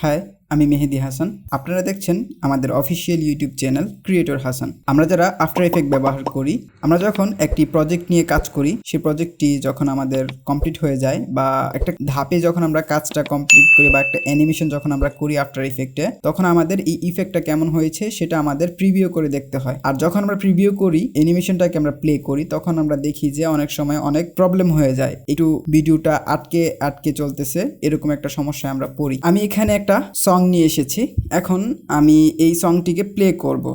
High, আমি মেহেদি হাসান। আপনারা দেখছেন আমাদের official YouTube channel creator Hasan. আমরা যারা আফটার এফেক্ট ব্যবহার করি, আমরা যখন একটি প্রজেক্ট নিয়ে কাজ করি, সেই প্রজেক্টটি যখন আমাদের কমপ্লিট হয়ে যায় বা একটা ধাপে যখন আমরা কাজটা কমপ্লিট করি বা একটা অ্যানিমেশন যখন আমরা করি আফটার এফেক্টে, তখন আমাদের এই ইফেক্টটা কেমন হয়েছে সেটা আমাদের প্রিভিউ করে দেখতে হয়। আর যখন আমরা প্রিভিউ করি, অ্যানিমেশনটাকে আমরা প্লে করি, তখন আমরা দেখি যে অনেক সময় অনেক প্রবলেম হয়ে যায়, একটু ভিডিওটা আটকে আটকে চলতেছে, এরকম একটা সমস্যায় আমরা পড়ি। আমি এখানে একটা সং নিয়ে এসেছি। এখন আমি এই সংটিকে প্লে করব।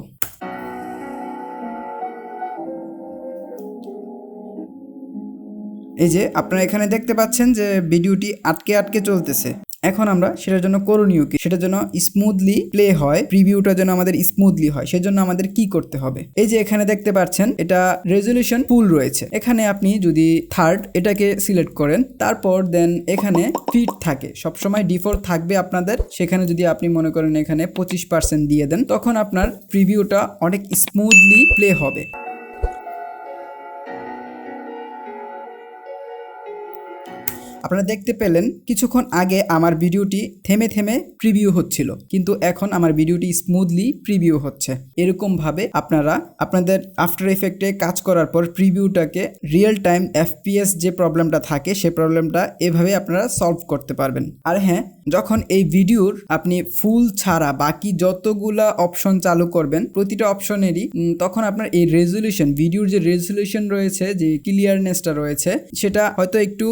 এই যে আপনারা এখানে দেখতে পাচ্ছেন যে ভিডিওটি আটকে আটকে চলতেছে। এখন আমরা সেটার জন্য করণীয় কি, সেটার জন্য স্মুথলি প্লে হয়, প্রিভিউটা যেন আমাদের স্মুথলি হয়, সেজন্য আমাদের কি করতে হবে? এই যে এখানে দেখতে পাচ্ছেন এটা রেজলিউশন ফুল রয়েছে। এখানে আপনি যদি থার্ড এটাকে সিলেক্ট করেন, তারপর দেন এখানে ফিট থাকে, সবসময় ডিফল্ট থাকবে আপনাদের। সেখানে যদি আপনি মনে করেন এখানে 25% দিয়ে দেন, তখন আপনার প্রিভিউটা অনেক স্মুথলি প্লে হবে। আপনারা দেখতে পেলেন কিছুক্ষণ আগে আমার ভিডিওটি থেমে থেমে প্রিভিউ হচ্ছিল, কিন্তু এখন আমার ভিডিওটি স্মুথলি প্রিভিউ হচ্ছে। এরকমভাবে আপনারা আপনাদের আফটার এফেক্টে কাজ করার পর প্রিভিউটাকে রিয়েল টাইম এফপিএস যে প্রবলেমটা থাকে সেই প্রবলেমটা এভাবে আপনারা সলভ করতে পারবেন। আর হ্যাঁ, যখন এই ভিডিওর আপনি ফুল ছাড়া বাকি যতগুলা অপশন চালু করবেন, প্রতিটা অপশনেরই তখন আপনার এই রেজলিউশন, ভিডিওর যে রেজলিউশন রয়েছে, যে ক্লিয়ারনেসটা রয়েছে, সেটা হয়তো একটু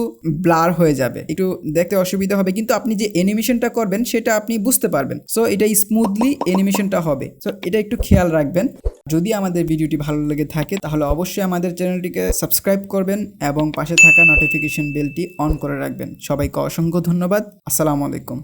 ব্লার হয়ে যাবে, একটু দেখতে অসুবিধা হবে, কিন্তু আপনি যে অ্যানিমেশনটা করবেন সেটা আপনি বুঝতে পারবেন। সো এটা স্মুথলি অ্যানিমেশনটা হবে। সো এটা একটু খেয়াল রাখবেন। যদি আমাদের ভিডিওটি ভালো লেগে থাকে তাহলে অবশ্যই আমাদের চ্যানেলটিকে সাবস্ক্রাইব করবেন এবং পাশে থাকা নোটিফিকেশন বেলটি অন করে রাখবেন। সবাইকে অসংখ্য ধন্যবাদ। আসসালামু আলাইকুম।